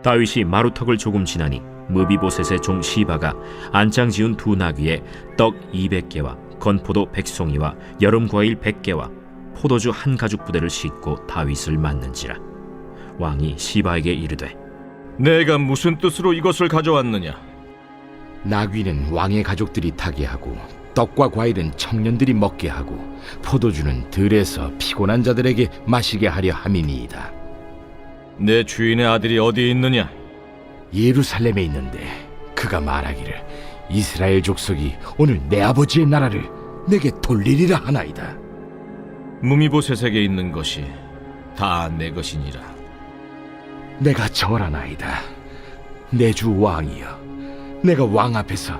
다윗이 마루턱을 조금 지나니 무비보셋의 종 시바가 안장 지은 두 나귀에 떡 200개와 건포도 100송이와 여름과일 100개와 포도주 한 가죽 부대를 싣고 다윗을 맞는지라. 왕이 시바에게 이르되, 내가 무슨 뜻으로 이것을 가져왔느냐? 나귀는 왕의 가족들이 타게 하고 떡과 과일은 청년들이 먹게 하고 포도주는 들에서 피곤한 자들에게 마시게 하려 함이니이다. 내 주인의 아들이 어디에 있느냐? 예루살렘에 있는데 그가 말하기를 이스라엘 족속이 오늘 내 아버지의 나라를 내게 돌리리라 하나이다. 무미보셋에게 있는 것이 다 내 것이니라. 내가 절하나이다. 내 주 왕이여, 내가 왕 앞에서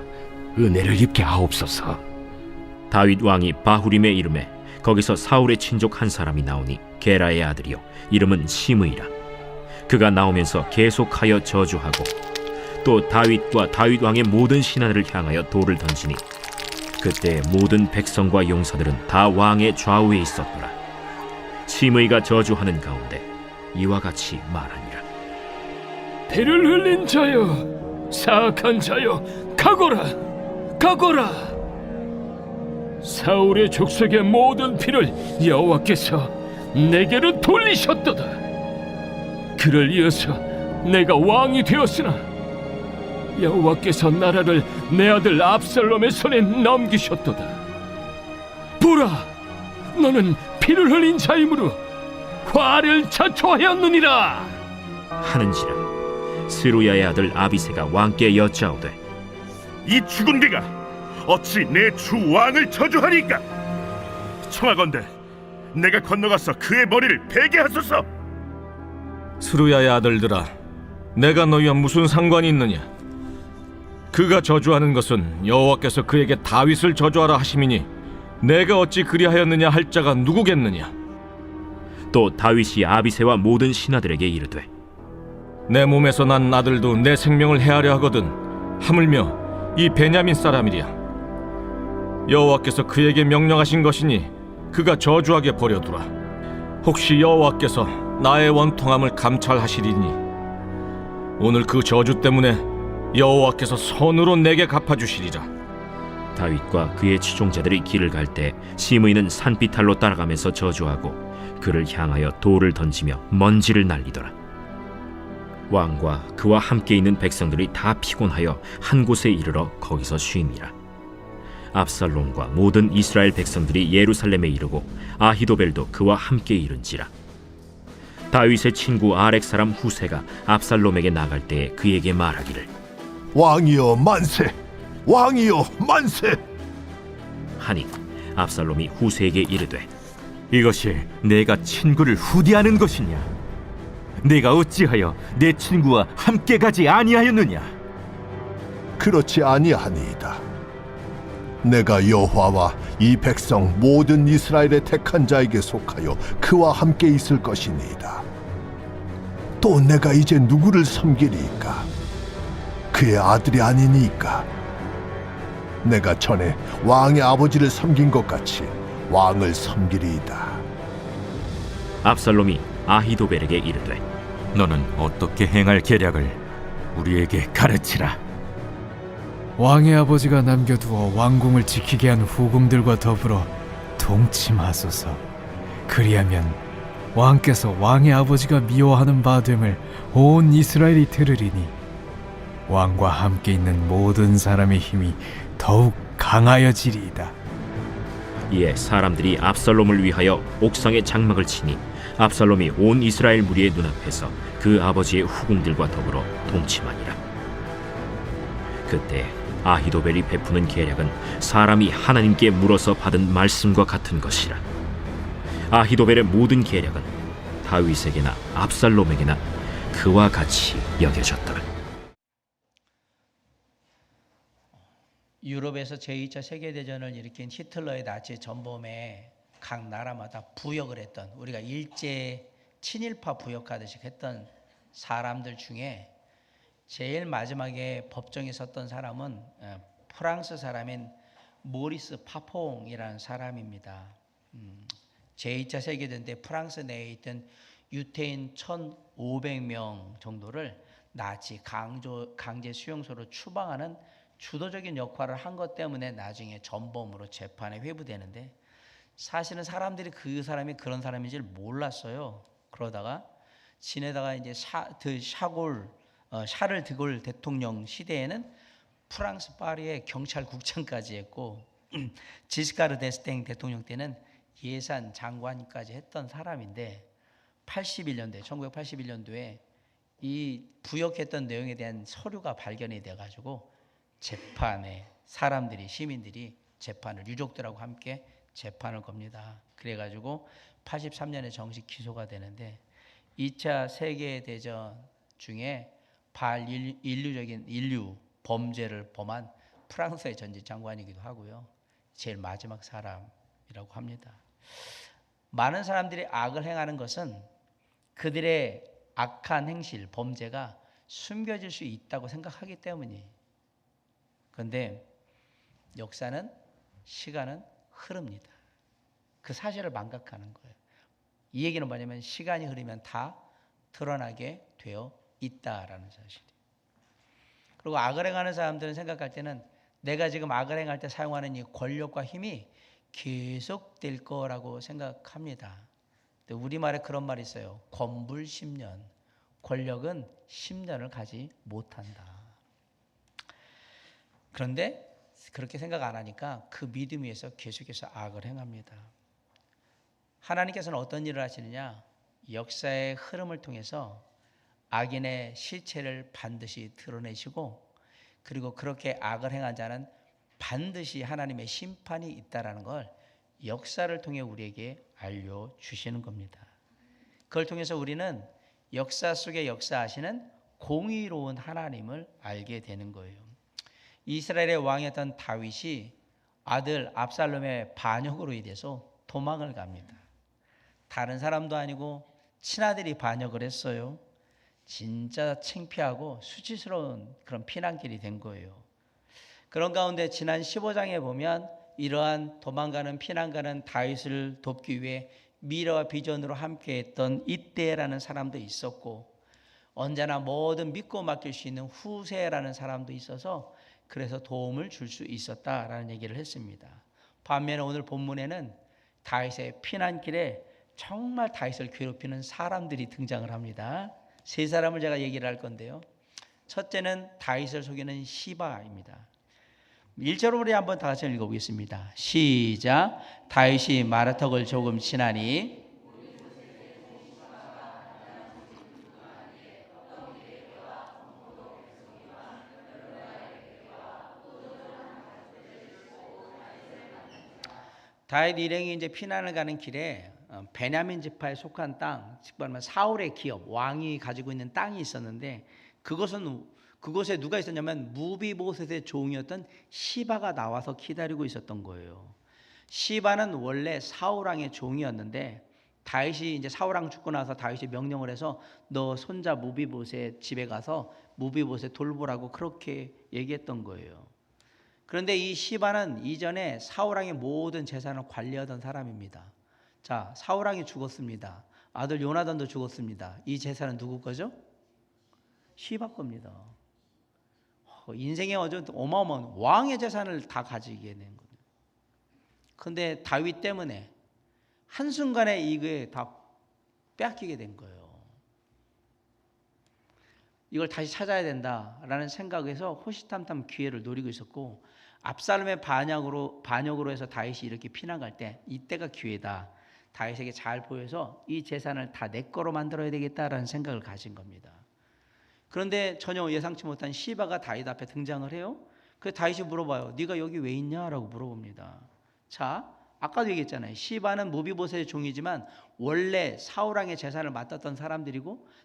은혜를 입게 하옵소서. 다윗 왕이 바후림에 이름에 거기서 사울의 친족 한 사람이 나오니 게라의 아들이요 이름은 시므이라. 그가 나오면서 계속하여 저주하고 또 다윗과 다윗 왕의 모든 신하들을 향하여 돌을 던지니 그때 모든 백성과 용사들은 다 왕의 좌우에 있었더라. 시므이가 저주하는 가운데 이와 같이 말하니라. 피를 흘린 자여, 사악한 자여, 가거라, 가거라. 사울의 족속의 모든 피를 여호와께서 내게로 돌리셨도다. 그를 이어서 내가 왕이 되었으나 여호와께서 나라를 내 아들 압살롬의 손에 넘기셨도다. 보라, 너는 피를 흘린 자이므로 화를 자초하였느니라 하는지라. 스루야의 아들 아비새가 왕께 여짜오되, 이 죽은 개가 어찌 내 주 왕을 저주하리까? 청하건대 내가 건너가서 그의 머리를 베게 하소서. 스루야의 아들들아, 내가 너희와 무슨 상관이 있느냐? 그가 저주하는 것은 여호와께서 그에게 다윗을 저주하라 하심이니 내가 어찌 그리하였느냐 할 자가 누구겠느냐? 또 다윗이 아비새와 모든 신하들에게 이르되, 내 몸에서 난 아들도 내 생명을 해하려 하거든 하물며 이 베냐민 사람이랴. 여호와께서 그에게 명령하신 것이니 그가 저주하게 버려두라. 혹시 여호와께서 나의 원통함을 감찰하시리니 오늘 그 저주 때문에 여호와께서 손으로 내게 갚아주시리라. 다윗과 그의 추종자들이 길을 갈 때 시므이는 산비탈로 따라가면서 저주하고 그를 향하여 돌을 던지며 먼지를 날리더라. 왕과 그와 함께 있는 백성들이 다 피곤하여 한 곳에 이르러 거기서 쉼이라. 압살롬과 모든 이스라엘 백성들이 예루살렘에 이르고 아히도벨도 그와 함께 이른지라. 다윗의 친구 아렉 사람 후세가 압살롬에게 나갈 때에 그에게 말하기를, 왕이여 만세! 왕이여 만세! 하니 압살롬이 후세에게 이르되, 이것이 내가 친구를 후대하는 것이냐? 내가 어찌하여 내 친구와 함께 가지 아니하였느냐? 그렇지 아니하니이다. 내가 여호와와 이 백성 모든 이스라엘의 택한 자에게 속하여 그와 함께 있을 것이니이다. 또 내가 이제 누구를 섬기리이까? 그의 아들이 아니니까. 내가 전에 왕의 아버지를 섬긴 것 같이 왕을 섬기리이다. 압살롬이 아히도벨에게 이르되, 너는 어떻게 행할 계략을 우리에게 가르치라. 왕의 아버지가 남겨두어 왕궁을 지키게 한 후궁들과 더불어 동침하소서. 그리하면 왕께서 왕의 아버지가 미워하는 바 됨을 온 이스라엘이 들으리니 왕과 함께 있는 모든 사람의 힘이 더욱 강하여지리이다. 이에 사람들이 압살롬을 위하여 옥상에 장막을 치니 압살롬이 온 이스라엘 무리의 눈앞에서 그 아버지의 후궁들과 더불어 동침하니라. 그때 아히도벨이 베푸는 계략은 사람이 하나님께 물어서 받은 말씀과 같은 것이라. 아히도벨의 모든 계략은 다윗에게나 압살롬에게나 그와 같이 여겨졌더라. 유럽에서 제2차 세계대전을 일으킨 히틀러의 나치 전범에 각 나라마다 부역을 했던, 우리가 일제 친일파 부역하듯이 했던 사람들 중에 제일 마지막에 법정에 섰던 사람은 프랑스 사람인 모리스 파퐁이라는 사람입니다. 제2차 세계대전 때 프랑스 내에 있던 유태인 1,500명 정도를 나치 강제 수용소로 추방하는 주도적인 역할을 한 것 때문에 나중에 전범으로 재판에 회부되는데, 사실은 사람들이 그 사람이 그런 사람인 줄 몰랐어요. 그러다가 지내다가 이제 샤를 드골 대통령 시대에는 프랑스 파리의 경찰국장까지 했고, 지스카르 데스탱 대통령 때는 예산 장관까지 했던 사람인데, 1981년도에 이 부역했던 내용에 대한 서류가 발견이 돼가지고 재판에 시민들이 재판을, 유족들하고 함께 재판을 겁니다. 그래가지고 83년에 정식 기소가 되는데, 2차 세계대전 중에 인류 범죄를 범한 프랑스의 전직 장관이기도 하고요. 제일 마지막 사람이라고 합니다. 많은 사람들이 악을 행하는 것은 그들의 악한 행실, 범죄가 숨겨질 수 있다고 생각하기 때문이에요. 그런데 역사는, 시간은 흐릅니다. 그 사실을 망각하는 거예요. 이 얘기는 뭐냐면 시간이 흐르면 다 드러나게 되어 있다라는 사실이에요. 그리고 악을 행하는 사람들은 생각할 때는 내가 지금 악을 행할 때 사용하는 이 권력과 힘이 계속될 거라고 생각합니다. 근데 우리말에 그런 말이 있어요. 권불 10년. 권력은 10년을 가지 못한다. 그런데 그렇게 생각 안 하니까 그 믿음 위에서 계속해서 악을 행합니다. 하나님께서는 어떤 일을 하시느냐? 역사의 흐름을 통해서 악인의 실체를 반드시 드러내시고, 그리고 그렇게 악을 행한 자는 반드시 하나님의 심판이 있다라는 걸 역사를 통해 우리에게 알려주시는 겁니다. 그걸 통해서 우리는 역사 속에 역사하시는 공의로운 하나님을 알게 되는 거예요. 이스라엘의 왕이었던 다윗이 아들 압살롬의 반역으로 인해서 도망을 갑니다. 다른 사람도 아니고 친아들이 반역을 했어요. 진짜 창피하고 수치스러운 그런 피난길이 된 거예요. 그런 가운데 지난 15장에 보면 이러한 도망가는 피난가는 다윗을 돕기 위해 미래와 비전으로 함께했던 이때라는 사람도 있었고, 언제나 뭐든 믿고 맡길 수 있는 후세라는 사람도 있어서 그래서 도움을 줄 수 있었다라는 얘기를 했습니다. 반면에 오늘 본문에는 다윗의 피난길에 정말 다윗을 괴롭히는 사람들이 등장을 합니다. 세 사람을 제가 얘기를 할 건데요. 첫째는 다윗을 속이는 시바입니다. 1절을 우리 한번 다 같이 읽어보겠습니다. 시작. 다윗이 마라턱을 조금 지나니 다윗 일행이 이제 피난을 가는 길에 베냐민 지파에 속한 땅, 즉 말하면 사울의 기업, 왕이 가지고 있는 땅이 있었는데, 그곳에 누가 있었냐면 무비보셋의 종이었던 시바가 나와서 기다리고 있었던 거예요. 시바는 원래 사울 왕의 종이었는데, 다윗이 이제 사울 왕 죽고 나서 다윗이 명령을 해서 너 손자 무비보셋 집에 가서 무비보셋 돌보라고 그렇게 얘기했던 거예요. 그런데 이 시바는 이전에 사울 왕의 모든 재산을 관리하던 사람입니다. 자, 사울 왕이 죽었습니다. 아들 요나단도 죽었습니다. 이 재산은 누구 거죠? 시바 겁니다. 인생의 어마어마한 왕의 재산을 다 가지게 된 거예요. 그런데 다윗 때문에 한순간에 이게 다 빼앗기게 된 거예요. 이걸 다시 찾아야 된다라는 생각에서 호시탐탐 기회를 노리고 있었고, 압살롬의 반역으로 해서 다윗이 이렇게 피난 갈 때 이때가 기회다. 다윗에게 잘 보여서 이 재산을 다 내 거로 만들어야 되겠다라는 생각을 가진 겁니다. 그런데 전혀 예상치 못한 시바가 다윗 앞에 등장을 해요. 그래서 다윗이 물어봐요. 네가 여기 왜 있냐라고 물어봅니다. 자, 아까도 얘기했잖아요. 시바는 무비보셋의 종이지만 원래 사울 왕의 재산을 맡았던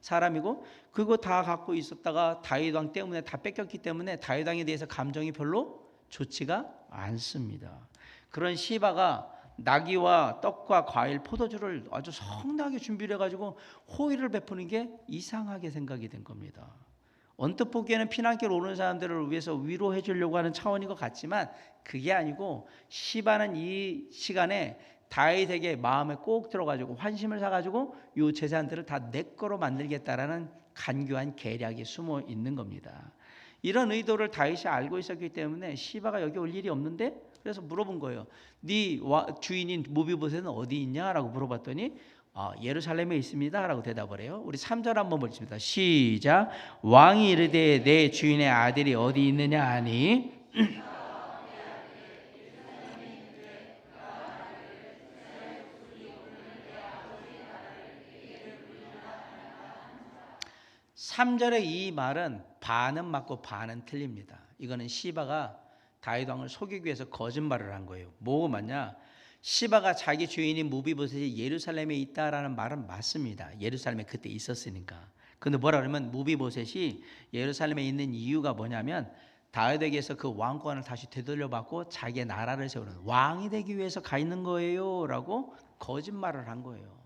사람이고 그거 다 갖고 있었다가 다윗 왕 때문에 다 뺏겼기 때문에 다윗 왕에 대해서 감정이 별로 좋지가 않습니다. 그런 시바가 나귀와 떡과 과일, 포도주를 아주 성나게 준비를 해가지고 호의를 베푸는 게 이상하게 생각이 된 겁니다. 언뜻 보기에는 피난길 오는 사람들을 위해서 위로해 주려고 하는 차원인 것 같지만 그게 아니고, 시바는 이 시간에 다윗에게 마음에 꼭 들어가지고 환심을 사가지고 이 재산들을 다 내 거로 만들겠다라는 간교한 계략이 숨어 있는 겁니다. 이런 의도를 다윗이 알고 있었기 때문에 시바가 여기 올 일이 없는데, 그래서 물어본 거예요. 네 주인인 무비보셋은 어디 있냐라고 물어봤더니 예루살렘에 있습니다라고 대답을 해요. 우리 3절 한번 보겠습니다. 시작. 왕이 이르되 내 주인의 아들이 어디 있느냐 하니 (3절의) 이 말은 반은 맞고 반은 틀립니다. 이거는 시바가 다윗 왕을 속이기 위해서 거짓말을 한 거예요. 뭐가 맞냐? 시바가 자기 주인인 무비보셋이 예루살렘에 있다라는 말은 맞습니다. 예루살렘에 그때 있었으니까. 근데 뭐라 그러면 무비보셋이 예루살렘에 있는 이유가 뭐냐면 다윗에게서 그 왕권을 다시 되돌려받고 자기의 나라를 세우는 왕이 되기 위해서 가 있는 거예요 라고 거짓말을 한 거예요.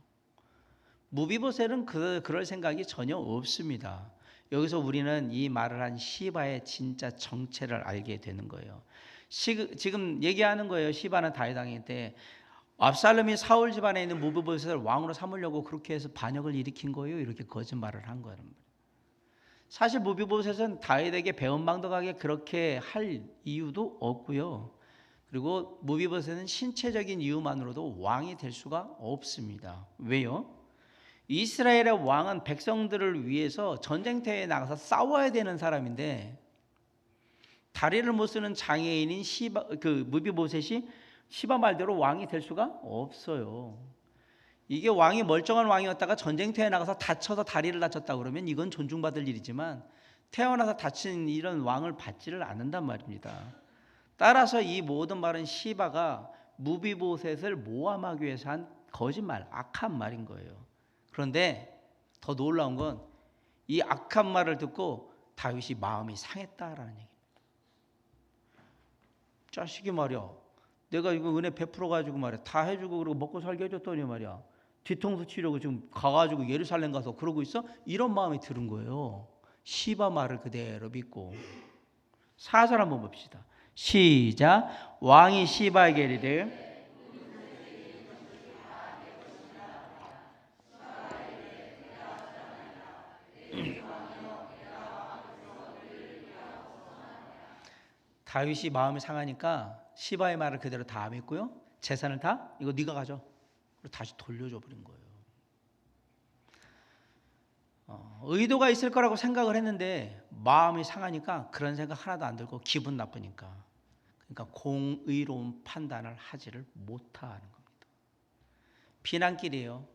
무비보셋은 그럴 생각이 전혀 없습니다. 여기서 우리는 이 말을 한 시바의 진짜 정체를 알게 되는 거예요. 지금 얘기하는 거예요. 시바는 다윗 왕인데 압살롬이 사울 집안에 있는 무비보셋을 왕으로 삼으려고 그렇게 해서 반역을 일으킨 거예요. 이렇게 거짓말을 한 거예요. 사실 무비보셋은 다윗에게 배은망덕하게 그렇게 할 이유도 없고요. 그리고 무비보셋은 신체적인 이유만으로도 왕이 될 수가 없습니다. 왜요? 이스라엘의 왕은 백성들을 위해서 전쟁터에 나가서 싸워야 되는 사람인데 다리를 못 쓰는 장애인인 무비보셋이 시바 말대로 왕이 될 수가 없어요. 이게 왕이 멀쩡한 왕이었다가 전쟁터에 나가서 다쳐서 다리를 다쳤다 그러면 이건 존중받을 일이지만 태어나서 다친 이런 왕을 받지를 않는단 말입니다. 따라서 이 모든 말은 시바가 무비보셋을 모함하기 위해서 한 거짓말, 악한 말인 거예요. 그런데 더 놀라운 건 이 악한 말을 듣고 다윗이 마음이 상했다라는 얘기입니다. 자식이 말이야, 내가 이거 은혜 베풀어가지고 말이야 다 해주고 그리고 먹고 살게 해줬더니 말이야 뒤통수 치려고 지금 가가지고 예루살렘 가서 그러고 있어? 이런 마음이 들은 거예요. 시바 말을 그대로 믿고. 4절 한번 봅시다. 시작. 왕이 시바에게 이르되 다윗이 마음이 상하니까 시바의 말을 그대로 다 믿고요. 재산을 다 이거 네가 가져. 그리고 다시 돌려줘 버린 거예요. 의도가 있을 거라고 생각을 했는데 마음이 상하니까 그런 생각 하나도 안 들고 기분 나쁘니까. 그러니까 공의로운 판단을 하지를 못하는 겁니다. 비난길이에요.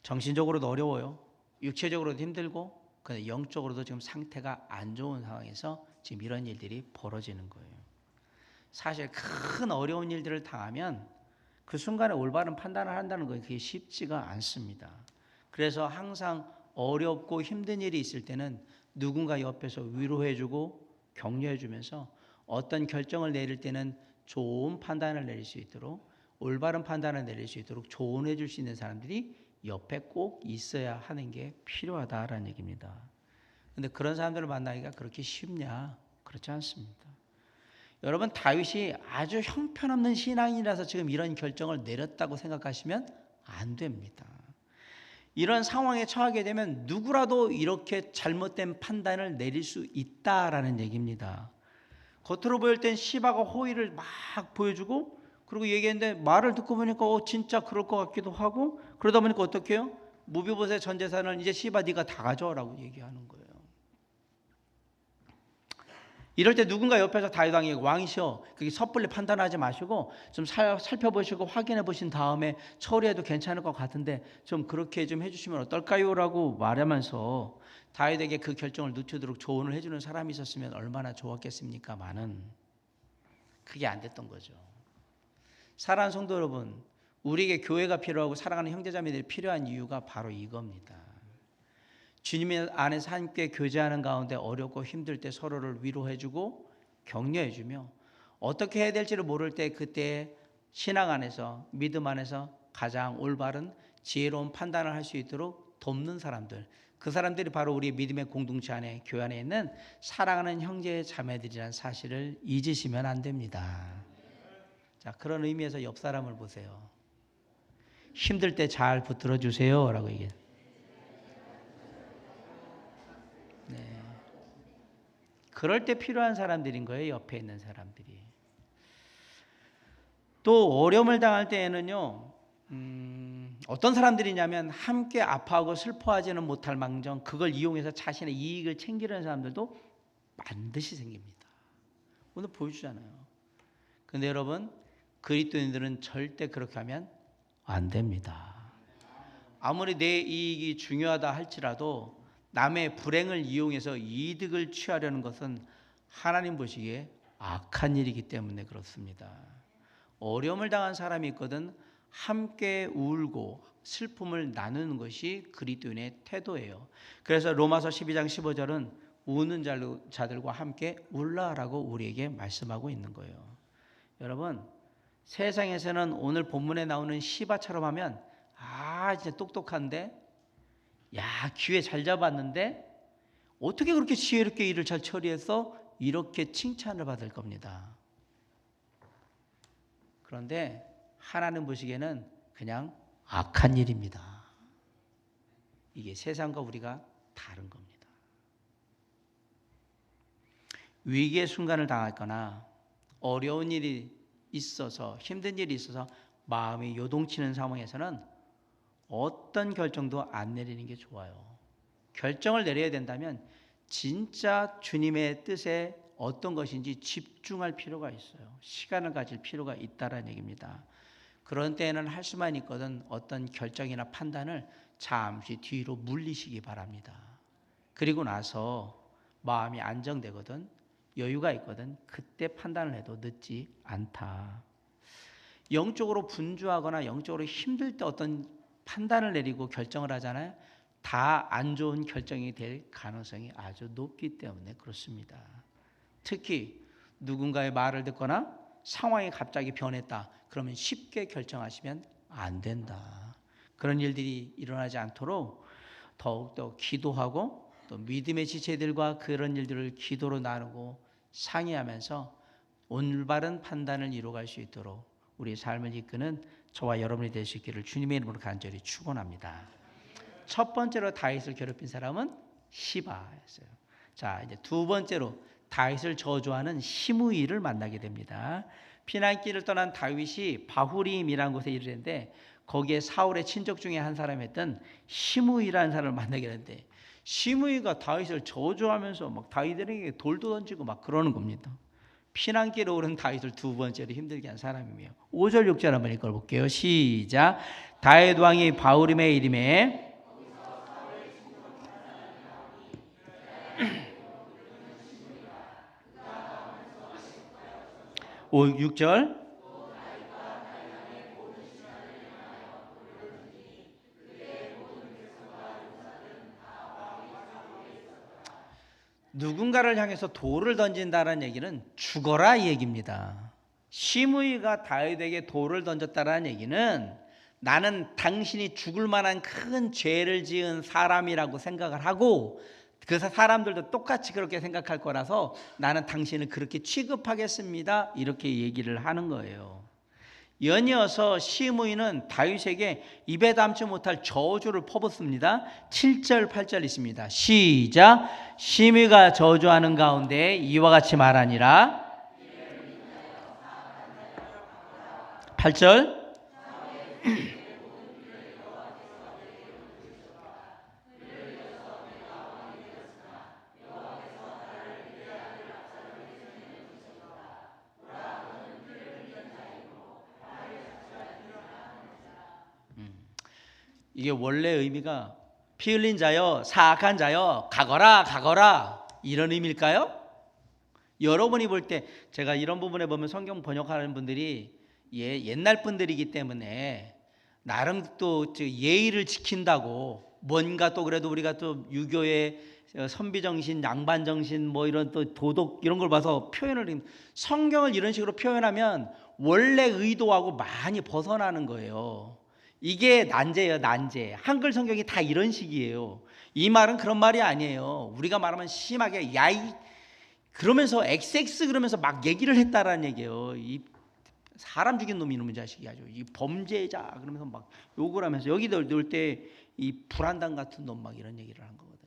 정신적으로도 어려워요. 육체적으로도 힘들고 근데 영적으로도 지금 상태가 안 좋은 상황에서 지금 이런 일들이 벌어지는 거예요. 사실 큰 어려운 일들을 당하면 그 순간에 올바른 판단을 한다는 거 그게 쉽지가 않습니다. 그래서 항상 어렵고 힘든 일이 있을 때는 누군가 옆에서 위로해주고 격려해주면서 어떤 결정을 내릴 때는 좋은 판단을 내릴 수 있도록 올바른 판단을 내릴 수 있도록 조언해 줄 수 있는 사람들이 옆에 꼭 있어야 하는 게 필요하다라는 얘기입니다. 그런데 그런 사람들을 만나기가 그렇게 쉽냐? 그렇지 않습니다. 여러분 다윗이 아주 형편없는 신앙이라서 지금 이런 결정을 내렸다고 생각하시면 안 됩니다. 이런 상황에 처하게 되면 누구라도 이렇게 잘못된 판단을 내릴 수 있다라는 얘기입니다. 겉으로 보일 땐 시바가 호의를 막 보여주고 그리고 얘기했는데 말을 듣고 보니까 진짜 그럴 것 같기도 하고 그러다 보니까 어떻게 해요? 무비보셋 전 재산을 이제 시바 네가 다 가져라고 얘기하는 거예요. 이럴 때 누군가 옆에서 다윗 왕이 왕이시여 그게 섣불리 판단하지 마시고 좀 살펴보시고 확인해 보신 다음에 처리해도 괜찮을 것 같은데 좀 그렇게 좀 해주시면 어떨까요? 라고 말하면서 다윗에게 그 결정을 늦추도록 조언을 해주는 사람이 있었으면 얼마나 좋았겠습니까마는 그게 안 됐던 거죠. 사랑하는 성도 여러분, 우리에게 교회가 필요하고 사랑하는 형제자매들이 필요한 이유가 바로 이겁니다. 주님 안에서 함께 교제하는 가운데 어렵고 힘들 때 서로를 위로해주고 격려해주며 어떻게 해야 될지를 모를 때 그때 신앙 안에서 믿음 안에서 가장 올바른 지혜로운 판단을 할 수 있도록 돕는 사람들, 그 사람들이 바로 우리 믿음의 공동체 안에 교회 안에 있는 사랑하는 형제 자매들이라는 사실을 잊으시면 안 됩니다. 자, 그런 의미에서 옆 사람을 보세요. 힘들 때 잘 붙들어 주세요라고 얘기해요. 네. 그럴 때 필요한 사람들인 거예요. 옆에 있는 사람들이. 또 어려움을 당할 때에는요. 어떤 사람들이냐면 함께 아파하고 슬퍼하지는 못할 망정 그걸 이용해서 자신의 이익을 챙기려는 사람들도 반드시 생깁니다. 오늘 보여주잖아요. 근데 여러분 그리스도인들은 절대 그렇게 하면 안 됩니다. 아무리 내 이익이 중요하다 할지라도 남의 불행을 이용해서 이득을 취하려는 것은 하나님 보시기에 악한 일이기 때문에 그렇습니다. 어려움을 당한 사람이 있거든 함께 울고 슬픔을 나누는 것이 그리스도인의 태도예요. 그래서 로마서 12장 15절은 우는 자들과 함께 울라라고 우리에게 말씀하고 있는 거예요. 여러분 세상에서는 오늘 본문에 나오는 시바처럼 하면 진짜 똑똑한데 기회 잘 잡았는데 어떻게 그렇게 지혜롭게 일을 잘 처리해서 이렇게 칭찬을 받을 겁니다. 그런데 하나님 보시기에는 그냥 악한 일입니다. 이게 세상과 우리가 다른 겁니다. 위기의 순간을 당했거나 어려운 일이 있어서 힘든 일이 있어서 마음이 요동치는 상황에서는 어떤 결정도 안 내리는 게 좋아요. 결정을 내려야 된다면 진짜 주님의 뜻에 어떤 것인지 집중할 필요가 있어요. 시간을 가질 필요가 있다라는 얘기입니다. 그런 때에는 할 수만 있거든 어떤 결정이나 판단을 잠시 뒤로 물리시기 바랍니다. 그리고 나서 마음이 안정되거든 여유가 있거든 그때 판단을 해도 늦지 않다. 영적으로 분주하거나 영적으로 힘들 때 어떤 판단을 내리고 결정을 하잖아요. 다 안 좋은 결정이 될 가능성이 아주 높기 때문에 그렇습니다. 특히 누군가의 말을 듣거나 상황이 갑자기 변했다. 그러면 쉽게 결정하시면 안 된다. 그런 일들이 일어나지 않도록 더욱더 기도하고 또 믿음의 지체들과 그런 일들을 기도로 나누고 상의하면서 올바른 판단을 이루어갈 수 있도록 우리 삶을 이끄는 저와 여러분이 될 수 있기를 주님의 이름으로 간절히 축원합니다. 첫 번째로 다윗을 괴롭힌 사람은 시바였어요. 자, 이제 두 번째로 다윗을 저주하는 시므이를 만나게 됩니다. 피난길을 떠난 다윗이 바후림이라는 곳에 이르는데 거기에 사울의 친족 중에 한 사람이 했던 시므이라는 사람을 만나게 되는데 시므이가 다윗을 저주하면서 막 다윗에게 돌도 던지고 막 그러는 겁니다. 피난길에 오른 다윗을 두 번째로 힘들게 한 사람이며 5절 6절 한번 읽어볼게요. 시작. 다윗 왕이 바후림에 이름에 6절 누군가를 향해서 돌을 던진다는 얘기는 죽어라 이 얘기입니다. 시므이가 다윗에게 돌을 던졌다는 얘기는 나는 당신이 죽을 만한 큰 죄를 지은 사람이라고 생각을 하고 그 사람들도 똑같이 그렇게 생각할 거라서 나는 당신을 그렇게 취급하겠습니다. 이렇게 얘기를 하는 거예요. 연이어서 시므이는 다윗에게 입에 담지 못할 저주를 퍼붓습니다. 7절 8절 있습니다. 시작. 시므이가 저주하는 가운데 이와 같이 말하니라. 8절 이게 원래 의미가 피 흘린 자여 사악한 자여 가거라 가거라 이런 의미일까요? 여러분이 볼 때 제가 이런 부분에 보면 성경 번역하는 분들이 옛날 분들이기 때문에 나름 또 예의를 지킨다고 뭔가 또 그래도 우리가 또 유교의 선비정신 양반정신 뭐 이런 또 도덕 이런 걸 봐서 표현을 성경을 이런 식으로 표현하면 원래 의도하고 많이 벗어나는 거예요. 이게 난제예요, 난제. 한글 성경이 다 이런 식이에요. 이 말은 그런 말이 아니에요. 우리가 말하면 심하게 야이 그러면서 XX 그러면서 막 얘기를 했다라는 얘기예요. 이 사람 죽인 놈이 이놈의 자식이 아주 이 범죄자 그러면서 막 욕을 하면서 여기들 놀 때 이 불안당 같은 놈 막 이런 얘기를 한 거거든요.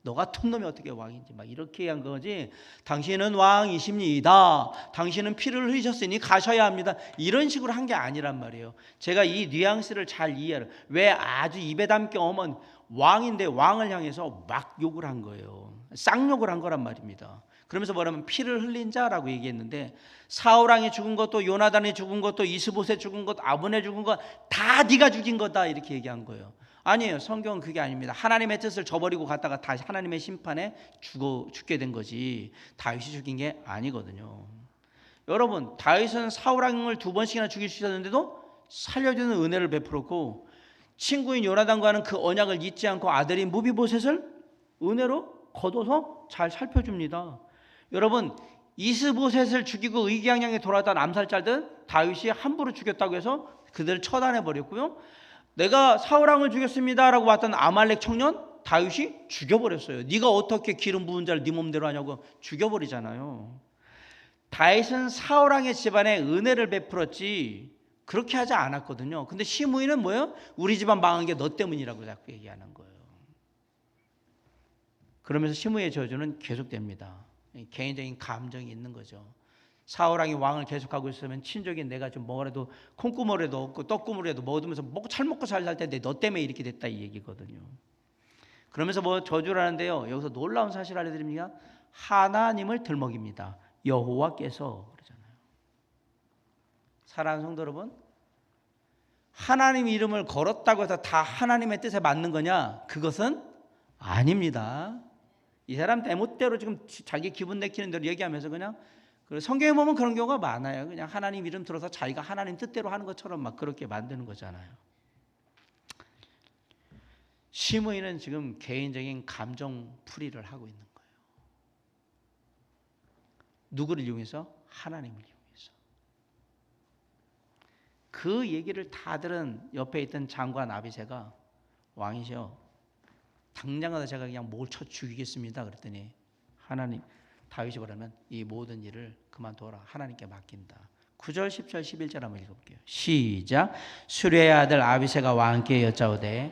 너 같은 놈이 어떻게 왕인지 막 이렇게 한 거지. 당신은 왕이십니다. 당신은 피를 흘리셨으니 가셔야 합니다. 이런 식으로 한 게 아니란 말이에요. 제가 이 뉘앙스를 잘 이해를 왜 아주 입에 담기 어먼 왕인데 왕을 향해서 막 욕을 한 거예요. 쌍욕을 한 거란 말입니다. 그러면서 뭐라면 피를 흘린 자라고 얘기했는데 사울왕이 죽은 것도 요나단이 죽은 것도 이스보셋 죽은 것 아브네 죽은 것 다 네가 죽인 거다 이렇게 얘기한 거예요. 아니에요. 성경은 그게 아닙니다. 하나님의 뜻을 저버리고 갔다가 다시 하나님의 심판에 죽게 된 거지 다윗이 죽인 게 아니거든요. 여러분 다윗은 사울왕을 2번씩이나 죽일 수 있었는데도 살려주는 은혜를 베풀었고 친구인 요나단과는 그 언약을 잊지 않고 아들인 무비보셋을 은혜로 거둬서 잘 살펴줍니다. 여러분 이스보셋을 죽이고 의기양양에 돌아왔던 암살자들 다윗이 함부로 죽였다고 해서 그들을 처단해버렸고요. 내가 사울왕을 죽였습니다라고 왔던 아말렉 청년 다윗이 죽여버렸어요. 네가 어떻게 기름 부은 자를 네 몸대로 하냐고 죽여버리잖아요. 다윗은 사울왕의 집안에 은혜를 베풀었지 그렇게 하지 않았거든요. 근데 시므이는 뭐예요? 우리 집안 망한 게 너 때문이라고 자꾸 얘기하는 거예요. 그러면서 시므이의 저주는 계속됩니다. 개인적인 감정이 있는 거죠. 사울왕이 왕을 계속하고 있으면 친족인 내가 좀 뭐라도 콩고물에도 없고 떡고물에도 뭐 얻으면서 잘 먹고 잘 살 텐데 너 때문에 이렇게 됐다 이 얘기거든요. 그러면서 뭐 저주를 하는데요. 여기서 놀라운 사실 알려드립니다. 하나님을 들먹입니다. 여호와께서 그러잖아요. 사랑하는 성도 여러분, 하나님 이름을 걸었다고 해서 다 하나님의 뜻에 맞는 거냐? 그것은 아닙니다. 이 사람 대못대로 지금 자기 기분 내키는 대로 얘기하면서 그냥 성경에 보면 그런 경우가 많아요. 그냥 하나님 이름 들어서 자기가 하나님 뜻대로 하는 것처럼 막 그렇게 만드는 거잖아요. 시므이는 지금 개인적인 감정 풀이를 하고 있는 거예요. 누구를 이용해서? 하나님을 이용해서. 그 얘기를 다 들은 옆에 있던 장관 아비새가 왕이셔. 당장 가서 제가 그냥 뭘 쳐 죽이겠습니다. 그랬더니 하나님 다윗이 뭐라면 이 모든 일을 그만둬라. 하나님께 맡긴다. 9절, 10절, 11절 한번 읽어볼게요. 시작. 수레의 아들 아비새가 왕께 여짜오되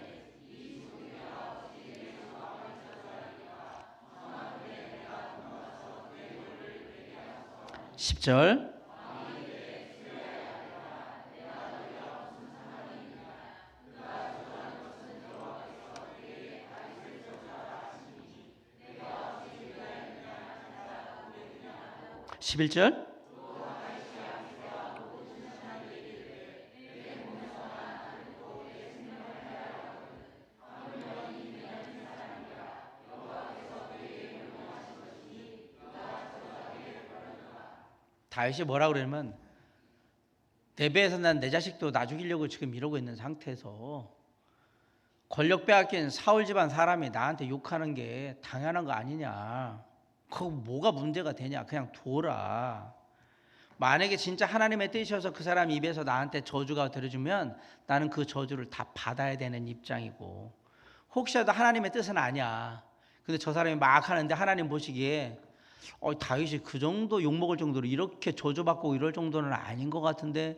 10절 11절 다윗이 뭐라고 그러냐면 내 배에서 난 내 자식도 나 죽이려고 지금 이러고 있는 상태에서 권력 빼앗긴 사울 집안 사람이 나한테 욕하는 게 당연한 거 아니냐. 그거 뭐가 문제가 되냐. 그냥 둬라. 만약에 진짜 하나님의 뜻이어서 그 사람 입에서 나한테 저주가 들어주면 나는 그 저주를 다 받아야 되는 입장이고 혹시라도 하나님의 뜻은 아니야. 근데 저 사람이 막 하는데 하나님 보시기에 다윗이 그 정도 욕먹을 정도로 이렇게 저주받고 이럴 정도는 아닌 것 같은데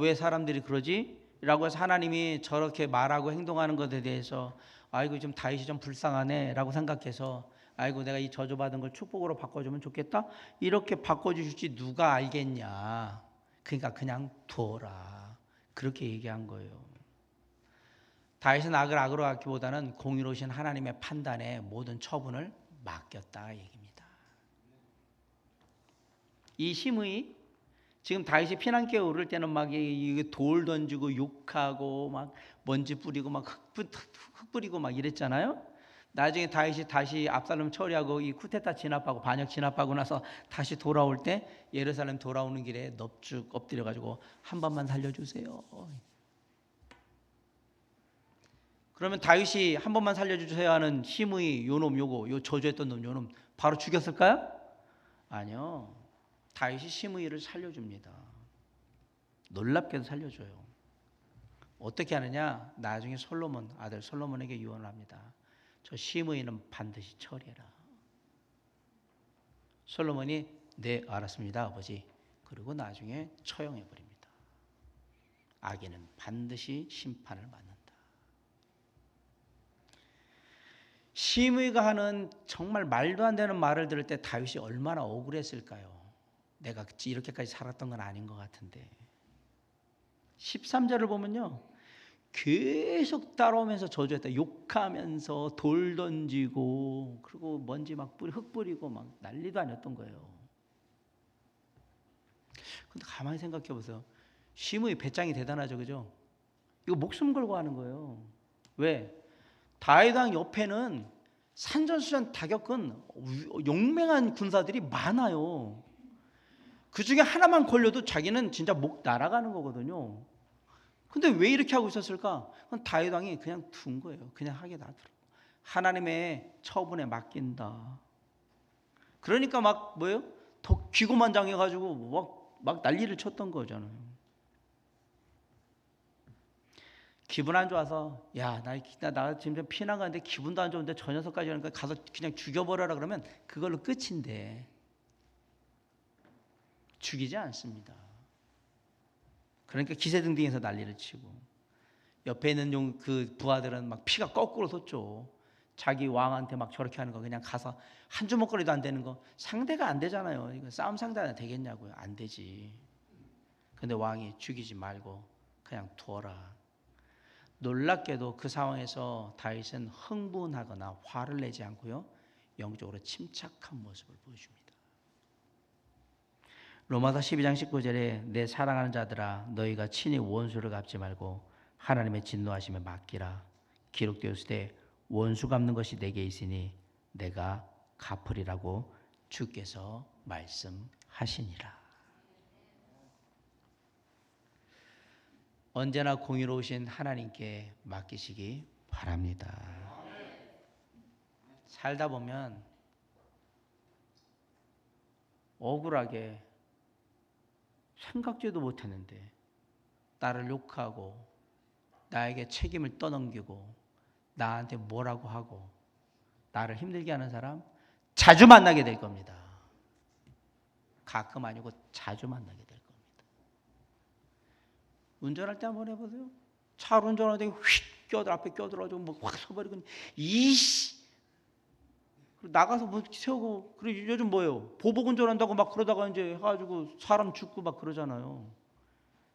왜 사람들이 그러지? 라고 해서 하나님이 저렇게 말하고 행동하는 것에 대해서 아이고 좀 다윗이 좀 불쌍하네 라고 생각해서 아이고 내가 이 저주받은 걸 축복으로 바꿔주면 좋겠다 이렇게 바꿔주실지 누가 알겠냐. 그러니까 그냥 둬라 그렇게 얘기한 거예요. 다윗은 악을 악으로 갚기보다는 공의로우신 하나님의 판단에 모든 처분을 맡겼다 얘기입니다. 이 시므이 지금 다윗이 피난길에 오를 때는 막 돌 던지고 욕하고 막 먼지 뿌리고 막 흙 뿌리고 막 이랬잖아요. 나중에 다윗이 다시 압살롬 처리하고 이 쿠데타 진압하고 반역 진압하고 나서 다시 돌아올 때 예루살렘 돌아오는 길에 넙죽 엎드려 가지고 한 번만 살려주세요. 그러면 다윗이 한 번만 살려주세요 하는 시므이 요놈 요 저주했던 놈 요놈 바로 죽였을까요? 아니요. 다윗이 시므이를 살려줍니다. 놀랍게도 살려줘요. 어떻게 하느냐? 나중에 아들 솔로몬에게 유언을 합니다. 저 시므이는 반드시 처리해라. 솔로몬이 네 알았습니다 아버지. 그리고 나중에 처형해 버립니다. 악인은 반드시 심판을 받는다. 시므이가 하는 정말 말도 안 되는 말을 들을 때 다윗이 얼마나 억울했을까요? 내가 이렇게까지 살았던 건 아닌 것 같은데. 13절을 보면요, 계속 따라오면서 저주했다. 욕하면서 돌 던지고, 그리고 먼지 막 흙 뿌리고 막 난리도 아니었던 거예요. 근데 가만히 생각해 보세요. 시므이 배짱이 대단하죠, 그죠? 이거 목숨 걸고 하는 거예요. 왜? 다윗 왕 옆에는 산전수전 다 겪은 용맹한 군사들이 많아요. 그 중에 하나만 걸려도 자기는 진짜 목 날아가는 거거든요. 근데 왜 이렇게 하고 있었을까? 그건 다윗 왕이 그냥 둔 거예요. 그냥 하게 놔두라. 하나님의 처분에 맡긴다. 그러니까 막 뭐예요? 더 기고만장해가지고 막 난리를 쳤던 거잖아요. 기분 안 좋아서 나 지금 피난 가는데 기분도 안 좋은데 저 녀석까지 하니까 가서 그냥 죽여버려라 그러면 그걸로 끝인데 죽이지 않습니다. 그러니까 기세등등해서 난리를 치고 옆에 있는 그 부하들은 막 피가 거꾸로 솟죠. 자기 왕한테 막 저렇게 하는 거 그냥 가서 한 주먹거리도 안 되는 거 상대가 안 되잖아요. 이거 싸움 상대가 되겠냐고요. 안 되지. 근데 왕이 죽이지 말고 그냥 두어라. 놀랍게도 그 상황에서 다윗은 흥분하거나 화를 내지 않고요, 영적으로 침착한 모습을 보여줍니다. 로마서 12장 19절에 내 사랑하는 자들아 너희가 친히 원수를 갚지 말고 하나님의 진노하심에 맡기라. 기록되었으되 원수 갚는 것이 내게 있으니 내가 갚으리라고 주께서 말씀하시니라. 언제나 공의로우신 하나님께 맡기시기 바랍니다. 살다 보면 억울하게 생각지도 못했는데 나를 욕하고 나에게 책임을 떠넘기고 나한테 뭐라고 하고 나를 힘들게 하는 사람 자주 만나게 될 겁니다. 가끔 아니고 자주 만나게 될 겁니다. 운전할 때 한번 해보세요. 차를 운전하는데 휙 앞에 껴들어가지고 뭐 확 서버리고 이씨 나가서 뭐 세우고. 그리고 요즘 뭐예요? 보복 운전한다고 막 그러다가 이제 해가지고 사람 죽고 막 그러잖아요.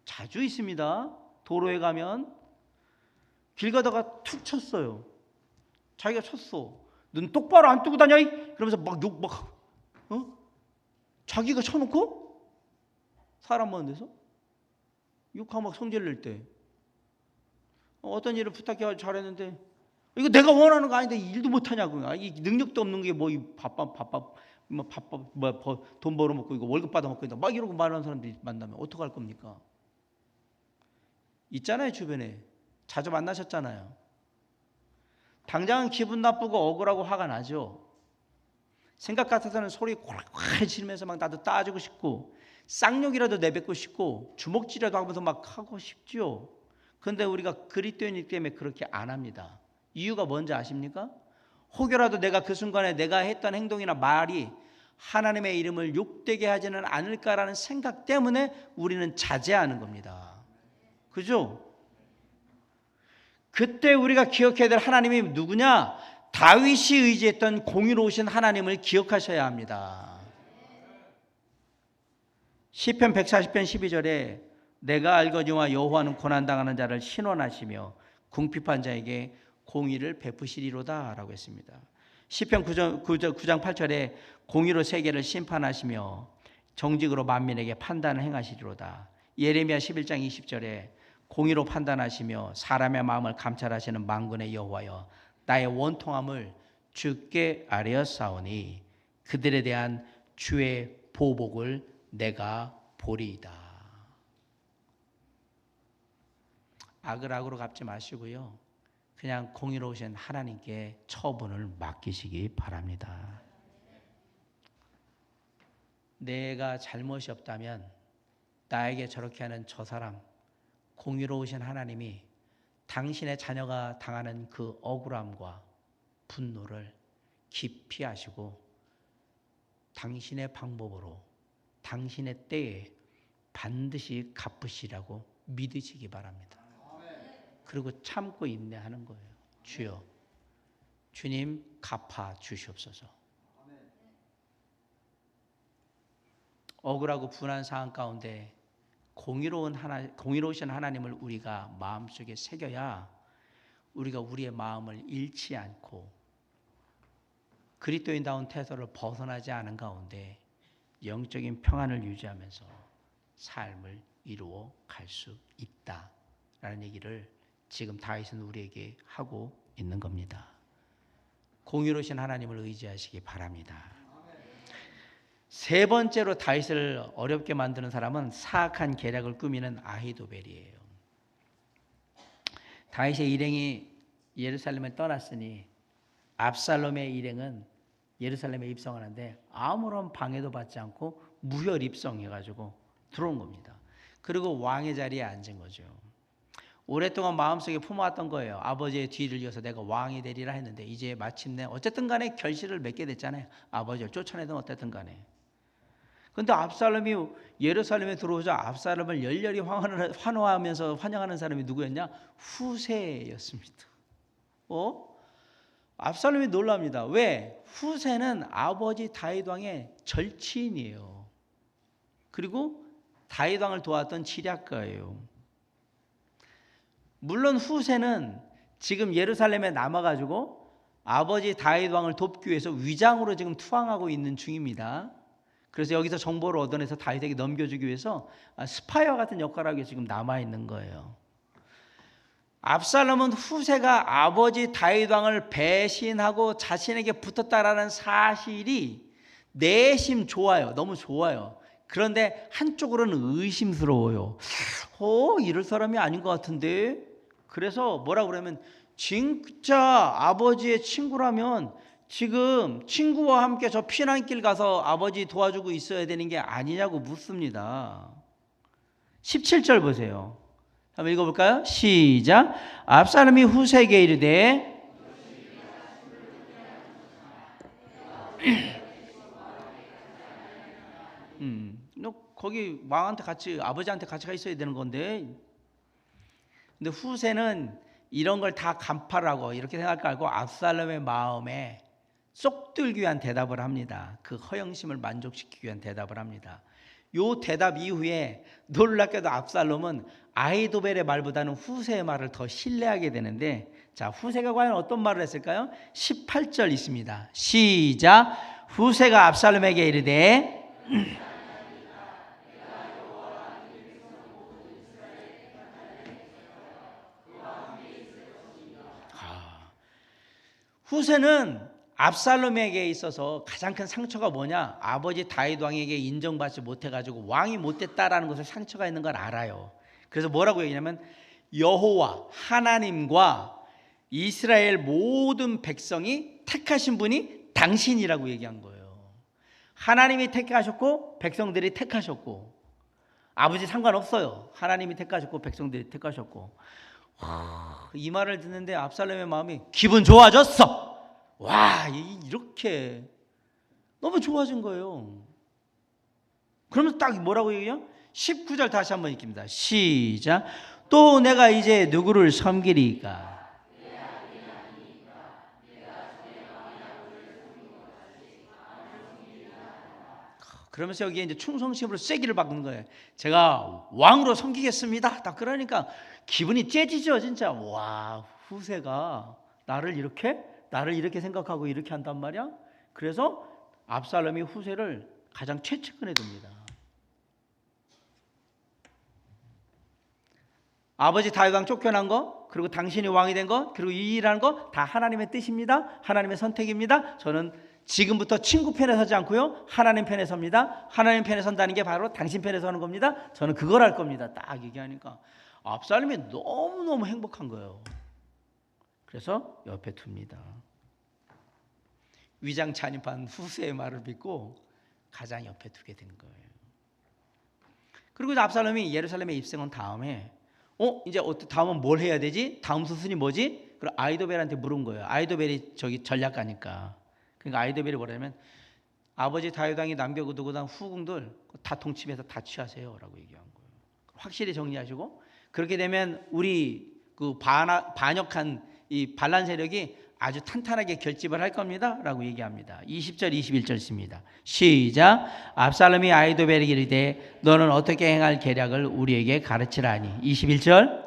자주 있습니다. 도로에 가면 길 가다가 툭 쳤어요. 자기가 쳤어. 눈 똑바로 안 뜨고 다녀? 그러면서 막 욕 자기가 쳐놓고 사람 많은 데서 욕하고 막 성질 낼 때 어떤 일을 부탁해가지고 잘했는데 이거 내가 원하는 거 아닌데 일도 못하냐고. 이 능력도 없는 게 뭐 돈 벌어먹고 이거 월급 받아먹고 있다 막 이러고 말하는 사람들이 만나면 어떡할 겁니까? 있잖아요. 주변에 자주 만나셨잖아요. 당장은 기분 나쁘고 억울하고 화가 나죠. 생각 같아서는 소리 콜콜 지르면서 막 나도 따지고 싶고 쌍욕이라도 내뱉고 싶고 주먹질이라도 하면서 막 하고 싶죠. 그런데 우리가 그리스도인이기 때문에 그렇게 안 합니다. 이유가 뭔지 아십니까? 혹여라도 내가 그 순간에 내가 했던 행동이나 말이 하나님의 이름을 욕되게 하지는 않을까라는 생각 때문에 우리는 자제하는 겁니다. 그죠? 그때 우리가 기억해야 될 하나님이 누구냐? 다윗이 의지했던 공의로우신 하나님을 기억하셔야 합니다. 시편 140편 12절에 내가 알거니와 여호와는 고난당하는 자를 신원하시며 궁핍한 자에게 공의를 베푸시리로다 라고 했습니다. 시편 9장 8절에 공의로 세계를 심판하시며 정직으로 만민에게 판단을 행하시리로다. 예레미야 11장 20절에 공의로 판단하시며 사람의 마음을 감찰하시는 만군의 여호와여 나의 원통함을 주께 아뢰었사오니 그들에 대한 주의 보복을 내가 보리이다. 악을 악으로 갚지 마시고요, 그냥 공의로우신 하나님께 처분을 맡기시기 바랍니다. 내가 잘못이 없다면 나에게 저렇게 하는 저 사람, 공의로우신 하나님이 당신의 자녀가 당하는 그 억울함과 분노를 깊이 아시고 당신의 방법으로 당신의 때에 반드시 갚으시라고 믿으시기 바랍니다. 그리고 참고 인내하는 거예요. 주여, 주님 갚아 주시옵소서. 억울하고 분한 상황 가운데 공의로우신 하나님을 우리가 마음속에 새겨야 우리가 우리의 마음을 잃지 않고 그리스도인다운 태도를 벗어나지 않은 가운데 영적인 평안을 유지하면서 삶을 이루어 갈 수 있다라는 얘기를 지금 다윗은 우리에게 하고 있는 겁니다. 공의로우신 하나님을 의지하시기 바랍니다. 세 번째로 다윗을 어렵게 만드는 사람은 사악한 계략을 꾸미는 아히도벨이에요. 다윗의 일행이 예루살렘을 떠났으니 압살롬의 일행은 예루살렘에 입성하는데 아무런 방해도 받지 않고 무혈 입성해가지고 들어온 겁니다. 그리고 왕의 자리에 앉은 거죠. 오랫동안 마음속에 품어왔던 거예요. 아버지의 뒤를 이어서 내가 왕이 되리라 했는데 이제 마침내 어쨌든 간에 결실을 맺게 됐잖아요. 아버지를 쫓아내든 어쨌든 간에. 그런데 압살롬이 예루살렘에 들어오자 압살롬을 열렬히 환호하면서 환영하는 사람이 누구였냐? 후세였습니다. 압살롬이 놀랍니다. 왜? 후세는 아버지 다윗 왕의 절친이에요. 그리고 다윗 왕을 도왔던 지략가예요. 물론 후세는 지금 예루살렘에 남아가지고 아버지 다윗 왕을 돕기 위해서 위장으로 지금 투항하고 있는 중입니다. 그래서 여기서 정보를 얻어내서 다윗에게 넘겨주기 위해서 스파이와 같은 역할을 하기 위해서 지금 남아있는 거예요. 압살롬은 후세가 아버지 다윗 왕을 배신하고 자신에게 붙었다라는 사실이 내심 좋아요. 너무 좋아요. 그런데 한쪽으로는 의심스러워요. 이럴 사람이 아닌 것 같은데. 그래서 뭐라고 그러면 진짜 아버지의 친구라면 지금 친구와 함께 저 피난길 가서 아버지 도와주고 있어야 되는 게 아니냐고 묻습니다. 17절 보세요. 한번 읽어볼까요? 시작. 압살롬이 후세에게 이르되 너 거기 왕한테 같이 아버지한테 같이 가 있어야 되는 건데. 근데 후세는 이런 걸 다 간파하고 이렇게 생각하고 압살롬의 마음에 쏙 들기 위한 대답을 합니다. 그 허영심을 만족시키기 위한 대답을 합니다. 요 대답 이후에 놀랍게도 압살롬은 아히도벨의 말보다는 후세의 말을 더 신뢰하게 되는데, 자, 후세가 과연 어떤 말을 했을까요? 18절 있습니다. 시작. 후세가 압살롬에게 이르되 후세는 압살롬에게 있어서 가장 큰 상처가 뭐냐? 아버지 다윗 왕에게 인정받지 못해가지고 왕이 못됐다라는 것을 상처가 있는 걸 알아요. 그래서 뭐라고 얘기하냐면 여호와 하나님과 이스라엘 모든 백성이 택하신 분이 당신이라고 얘기한 거예요. 하나님이 택하셨고 백성들이 택하셨고, 아버지 상관없어요. 하나님이 택하셨고 백성들이 택하셨고. 이 말을 듣는데 압살롬의 마음이 기분 좋아졌어. 와, 이렇게 너무 좋아진 거예요. 그러면서 딱 뭐라고 얘기해요? 19절 다시 한번 읽습니다. 시작. 또 내가 이제 누구를 섬기리까? 그러면서 여기에 이제 충성심으로 쐐기를 박는 거예요. 제가 왕으로 섬기겠습니다. 딱 그러니까 기분이 째지죠, 진짜. 와, 후세가 나를 이렇게 생각하고 이렇게 한단 말이야. 그래서 압살롬이 후세를 가장 최측근에 둡니다. 아버지 다윗 왕 쫓겨난 거, 그리고 당신이 왕이 된 거, 그리고 이 일하는 거 다 하나님의 뜻입니다. 하나님의 선택입니다. 저는 지금부터 친구 편에 서지 않고요, 하나님 편에 섭니다. 하나님 편에 선다는 게 바로 당신 편에 서는 겁니다. 저는 그걸 할 겁니다. 딱 얘기하니까 압살롬이 너무너무 행복한 거예요. 그래서 옆에 둡니다. 위장 찬입한 후세의 말을 믿고 가장 옆에 두게 된 거예요. 그리고 압살롬이 예루살렘에 입성한 다음에 이제 다음은 뭘 해야 되지? 다음 수순이 뭐지? 그럼 아히도벨한테 물은 거예요. 아히도벨이 저기 전략가니까. 그러니까 아히도벨이 뭐냐면 아버지 다윗 왕이 남겨두고 난 후궁들 다 동침해서 다 취하세요라고 얘기한 거예요. 확실히 정리하시고, 그렇게 되면 우리 그 반역한 이 반란 세력이 아주 탄탄하게 결집을 할 겁니다 라고 얘기합니다. 20절 21절 씁니다. 시작. 압살롬이 아히도벨에게 이르되 너는 어떻게 행할 계략을 우리에게 가르치라니. 21절.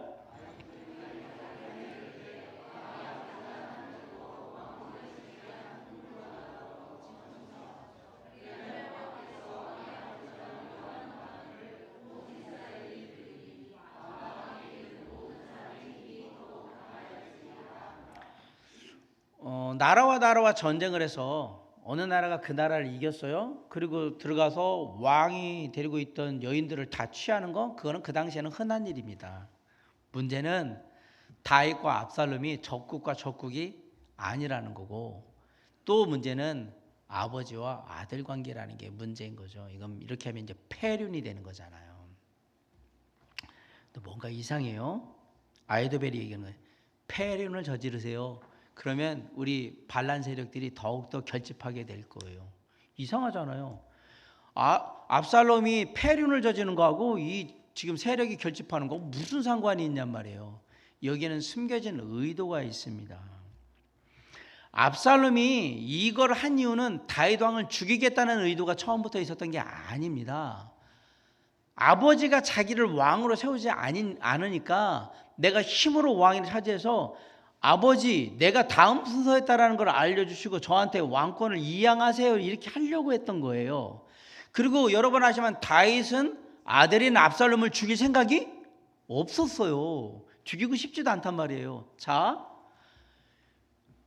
나라와 전쟁을 해서 어느 나라가 그 나라를 이겼어요. 그리고 들어가서 왕이 데리고 있던 여인들을 다 취하는 거, 그거는 그 당시에는 흔한 일입니다. 문제는 다윗과 압살롬이 적국과 적국이 아니라는 거고, 또 문제는 아버지와 아들 관계라는 게 문제인 거죠. 이건 이렇게 하면 이제 폐륜이 되는 거잖아요. 또 뭔가 이상해요. 아히도벨이 얘기하는 거예요. 폐륜을 저지르세요. 그러면 우리 반란 세력들이 더욱더 결집하게 될 거예요. 이상하잖아요. 압살롬이 폐륜을 저지르는 거하고 이 지금 세력이 결집하는 거 무슨 상관이 있냔 말이에요. 여기에는 숨겨진 의도가 있습니다. 압살롬이 이걸 한 이유는 다윗 왕을 죽이겠다는 의도가 처음부터 있었던 게 아닙니다. 아버지가 자기를 왕으로 세우지 않으니까 내가 힘으로 왕위를 차지해서 아버지 내가 다음 순서였다라는 걸 알려주시고 저한테 왕권을 이양하세요 이렇게 하려고 했던 거예요. 그리고 여러분 아시지만 다윗은 아들인 압살롬을 죽일 생각이 없었어요. 죽이고 싶지도 않단 말이에요. 자,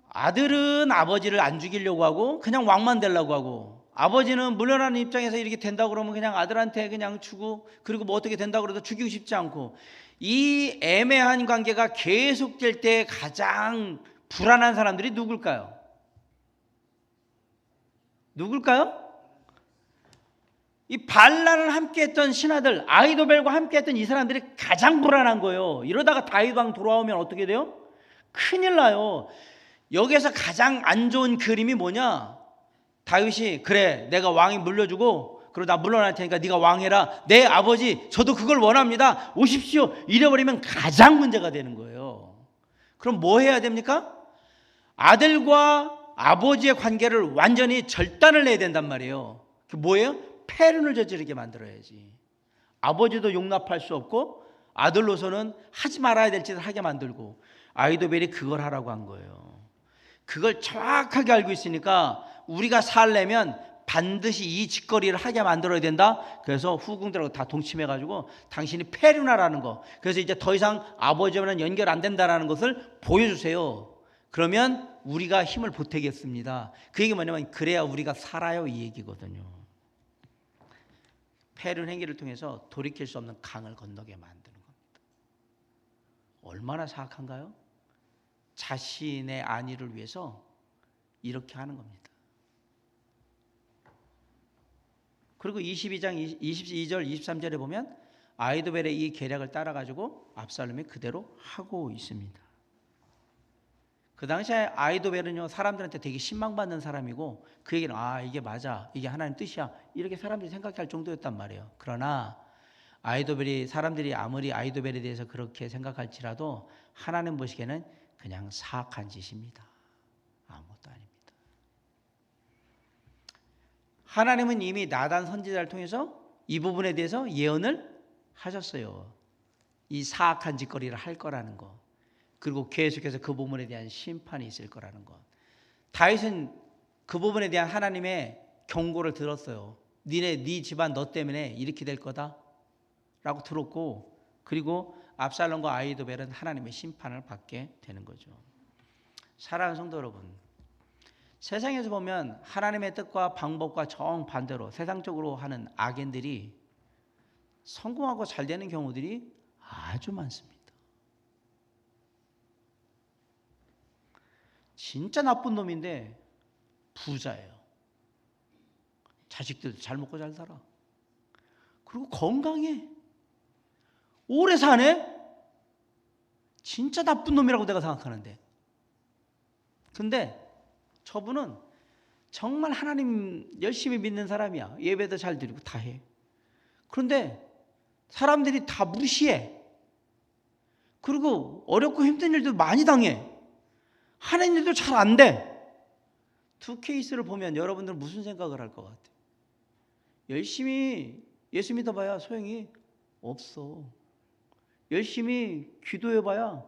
아들은 아버지를 안 죽이려고 하고 그냥 왕만 되려고 하고, 아버지는 물러나는 입장에서 이렇게 된다고 그러면 그냥 아들한테 그냥 주고, 그리고 뭐 어떻게 된다고 그래도 죽이고 싶지 않고, 이 애매한 관계가 계속될 때 가장 불안한 사람들이 누굴까요? 이 반란을 함께했던 신하들, 아히도벨과 함께했던 이 사람들이 가장 불안한 거예요. 이러다가 다윗 왕 돌아오면 어떻게 돼요? 큰일 나요. 여기에서 가장 안 좋은 그림이 뭐냐? 다윗이 그래 내가 왕이 물려주고 그리고 나 물러날 테니까 네가 왕해라. 네 아버지 저도 그걸 원합니다. 오십시오. 이래버리면 가장 문제가 되는 거예요. 그럼 뭐 해야 됩니까? 아들과 아버지의 관계를 완전히 절단을 내야 된단 말이에요. 그게 뭐예요? 폐륜을 저지르게 만들어야지. 아버지도 용납할 수 없고 아들로서는 하지 말아야 될 짓을 하게 만들고, 아히도벨이 그걸 하라고 한 거예요. 그걸 정확하게 알고 있으니까 우리가 살려면 반드시 이 짓거리를 하게 만들어야 된다. 그래서 후궁들하고 다 동침해가지고 당신이 폐륜하라는 거, 그래서 이제 더 이상 아버지와는 연결 안 된다라는 것을 보여주세요. 그러면 우리가 힘을 보태겠습니다. 그 얘기 뭐냐면 그래야 우리가 살아요 이 얘기거든요. 폐륜 행위를 통해서 돌이킬 수 없는 강을 건너게 만드는 겁니다. 얼마나 사악한가요? 자신의 안위를 위해서 이렇게 하는 겁니다. 그리고 22장 22절 23절에 보면 아히도벨의 이 계략을 따라가지고 압살롬이 그대로 하고 있습니다. 그 당시에 아히도벨은요 사람들한테 되게 신망받는 사람이고, 그 얘기는 이게 맞아, 이게 하나님 뜻이야 이렇게 사람들이 생각할 정도였단 말이에요. 그러나 사람들이 아무리 아히도벨에 대해서 그렇게 생각할지라도 하나님 보시기에는 그냥 사악한 짓입니다. 아무것도 아닙니다. 하나님은 이미 나단 선지자를 통해서 이 부분에 대해서 예언을 하셨어요. 이 사악한 짓거리를 할 거라는 거, 그리고 계속해서 그 부분에 대한 심판이 있을 거라는 것. 다윗은 그 부분에 대한 하나님의 경고를 들었어요. 네 집안 너 때문에 이렇게 될 거다 라고 들었고, 그리고 압살롬과 아히도벨은 하나님의 심판을 받게 되는 거죠. 사랑하는 성도 여러분, 세상에서 보면 하나님의 뜻과 방법과 정반대로 세상적으로 하는 악인들이 성공하고 잘 되는 경우들이 아주 많습니다. 진짜 나쁜 놈인데 부자예요. 자식들도 잘 먹고 잘 살아. 그리고 건강해. 오래 사네? 진짜 나쁜 놈이라고 내가 생각하는데. 근데 저분은 정말 하나님 열심히 믿는 사람이야. 예배도 잘 드리고 다 해. 그런데 사람들이 다 무시해. 그리고 어렵고 힘든 일도 많이 당해. 하는 일도 잘 안 돼. 두 케이스를 보면 여러분들은 무슨 생각을 할 것 같아요? 열심히 예수 믿어봐야 소용이 없어. 열심히 기도해봐야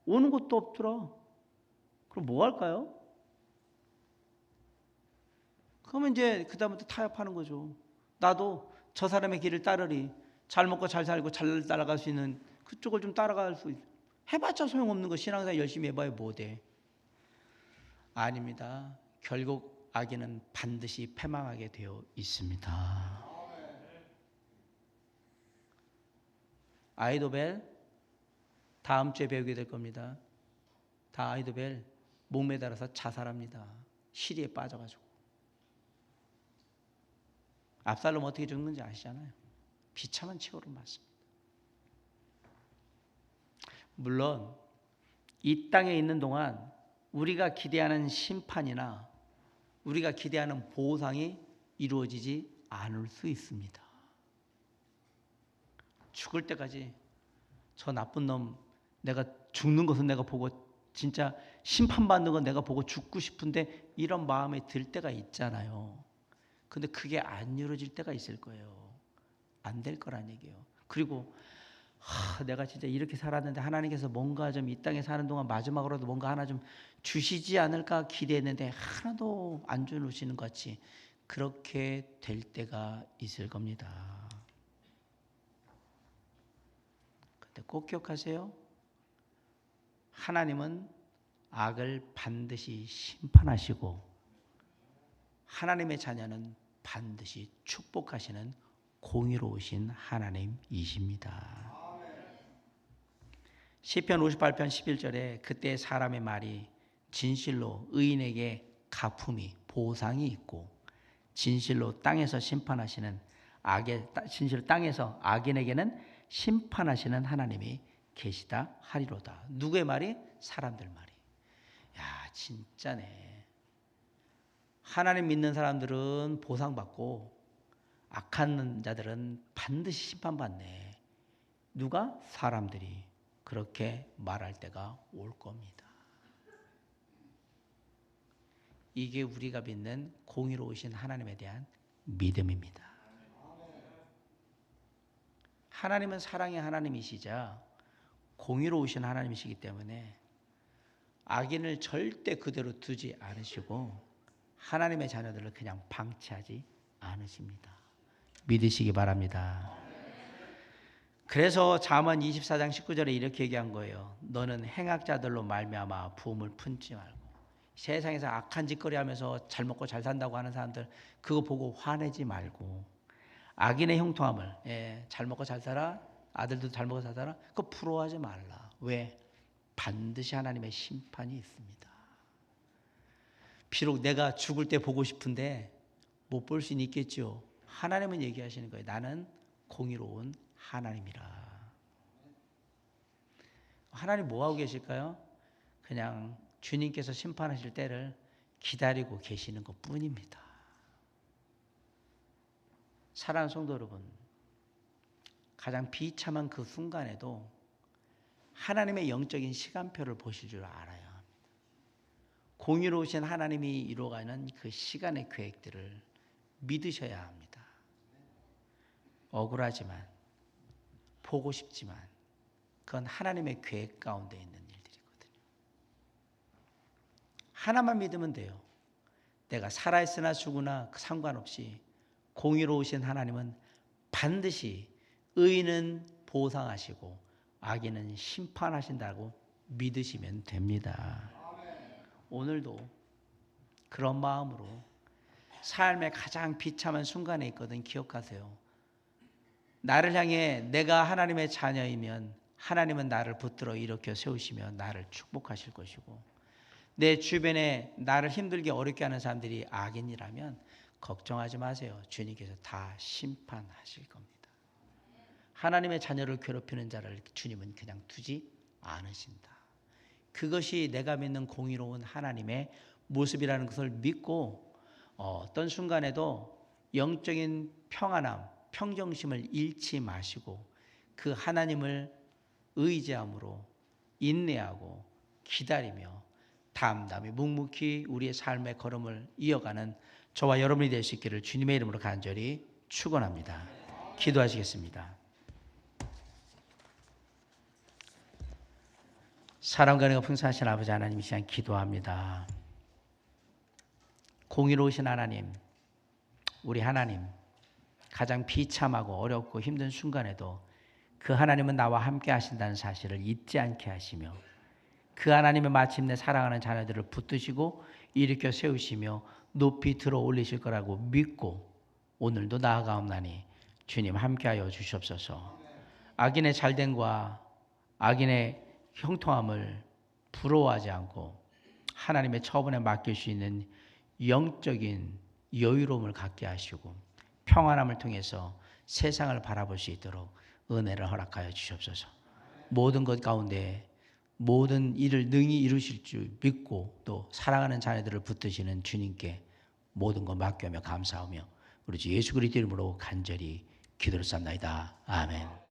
오는 것도 없더라. 그럼 뭐 할까요? 그러면 이제 그 다음부터 타협하는 거죠. 나도 저 사람의 길을 따르리. 잘 먹고 잘 살고 잘 따라갈 수 있는 그쪽을 좀 따라갈 수 있어. 해봤자 소용없는 거. 신앙생활 열심히 해봐야 뭐 돼? 아닙니다. 결국 악인은 반드시 패망하게 되어 있습니다. 아이도벨 다음 주에 배우게 될 겁니다. 다 아이도벨 목매달아서 자살합니다. 시리에 빠져가지고. 압살롬 어떻게 죽는지 아시잖아요. 비참한 최후를 맞습니다. 물론 이 땅에 있는 동안 우리가 기대하는 심판이나 우리가 기대하는 보상이 이루어지지 않을 수 있습니다. 죽을 때까지 저 나쁜 놈 내가 죽는 것은 내가 보고 진짜 심판받는 건 내가 보고 죽고 싶은데 이런 마음이 들 때가 있잖아요. 근데 그게 안 이루어질 때가 있을 거예요. 안 될 거란 얘기예요. 그리고 내가 진짜 이렇게 살았는데 하나님께서 뭔가 좀 이 땅에 사는 동안 마지막으로도 뭔가 하나 좀 주시지 않을까 기대했는데 하나도 안 주시는 것 같이 그렇게 될 때가 있을 겁니다. 근데 꼭 기억하세요. 하나님은 악을 반드시 심판하시고 하나님의 자녀는 반드시 축복하시는 공의로우신 하나님이십니다. 시편 58편 11절에 그때 사람의 말이 진실로 의인에게 가품이 보상이 있고 진실로 땅에서 심판하시는 진실로 땅에서 악인에게는 심판하시는 하나님이 계시다 하리로다. 누구의 말이? 사람들 말이. 야, 진짜네. 하나님 믿는 사람들은 보상받고 악한 자들은 반드시 심판받네. 누가? 사람들이 그렇게 말할 때가 올 겁니다. 이게 우리가 믿는 공의로우신 하나님에 대한 믿음입니다. 하나님은 사랑의 하나님이시자 공의로우신 하나님이시기 때문에 악인을 절대 그대로 두지 않으시고 하나님의 자녀들을 그냥 방치하지 않으십니다. 믿으시기 바랍니다. 그래서 잠언 24장 19절에 이렇게 얘기한 거예요. 너는 행악자들로 말미암아 부음을 품지 말고. 세상에서 악한 짓거리 하면서 잘 먹고 잘 산다고 하는 사람들 그거 보고 화내지 말고 악인의 형통함을 잘 먹고 잘 살아 아들도 잘 먹고 잘 살아 그거 부러워하지 말라. 왜? 반드시 하나님의 심판이 있습니다. 비록 내가 죽을 때 보고 싶은데 못 볼 수는 있겠죠. 하나님은 얘기하시는 거예요. 나는 공의로운 하나님이라. 하나님 뭐하고 계실까요? 그냥 주님께서 심판하실 때를 기다리고 계시는 것 뿐입니다. 사랑하는 성도 여러분, 가장 비참한 그 순간에도 하나님의 영적인 시간표를 보실 줄 알아야 합니다. 공의로우신 하나님이 이루어가는 그 시간의 계획들을 믿으셔야 합니다. 억울하지만 보고 싶지만 그건 하나님의 계획 가운데 있는 일들이거든요. 하나만 믿으면 돼요. 내가 살아있으나 죽으나 상관없이 공의로우신 하나님은 반드시 의인은 보상하시고 악인은 심판하신다고 믿으시면 됩니다. 오늘도 그런 마음으로 삶의 가장 비참한 순간에 있거든 기억하세요. 나를 향해 내가 하나님의 자녀이면 하나님은 나를 붙들어 일으켜 세우시며 나를 축복하실 것이고 내 주변에 나를 힘들게 어렵게 하는 사람들이 악인이라면 걱정하지 마세요. 주님께서 다 심판하실 겁니다. 하나님의 자녀를 괴롭히는 자를 주님은 그냥 두지 않으신다. 그것이 내가 믿는 공의로운 하나님의 모습이라는 것을 믿고 어떤 순간에도 영적인 평안함, 평정심을 잃지 마시고 그 하나님을 의지함으로 인내하고 기다리며 담담히 묵묵히 우리의 삶의 걸음을 이어가는 저와 여러분이 될 수 있기를 주님의 이름으로 간절히 축원합니다. 기도하시겠습니다. 사랑과 은혜가 풍성하신 아버지 하나님, 이 시간 기도합니다. 공의로우신 하나님, 우리 하나님, 가장 비참하고 어렵고 힘든 순간에도 그 하나님은 나와 함께 하신다는 사실을 잊지 않게 하시며 그 하나님은 마침내 사랑하는 자녀들을 붙드시고 일으켜 세우시며 높이 들어 올리실 거라고 믿고 오늘도 나아가옵나니 주님 함께하여 주시옵소서. 악인의 잘됨과 악인의 형통함을 부러워하지 않고 하나님의 처분에 맡길 수 있는 영적인 여유로움을 갖게 하시고 평안함을 통해서 세상을 바라볼 수 있도록 은혜를 허락하여 주시옵소서. 모든 것 가운데 모든 일을 능히 이루실 줄 믿고 또 사랑하는 자녀들을 붙드시는 주님께 모든 것 맡겨며 감사하며 우리 주 예수 그리스도 이름으로 간절히 기도를 쌉나이다. 아멘.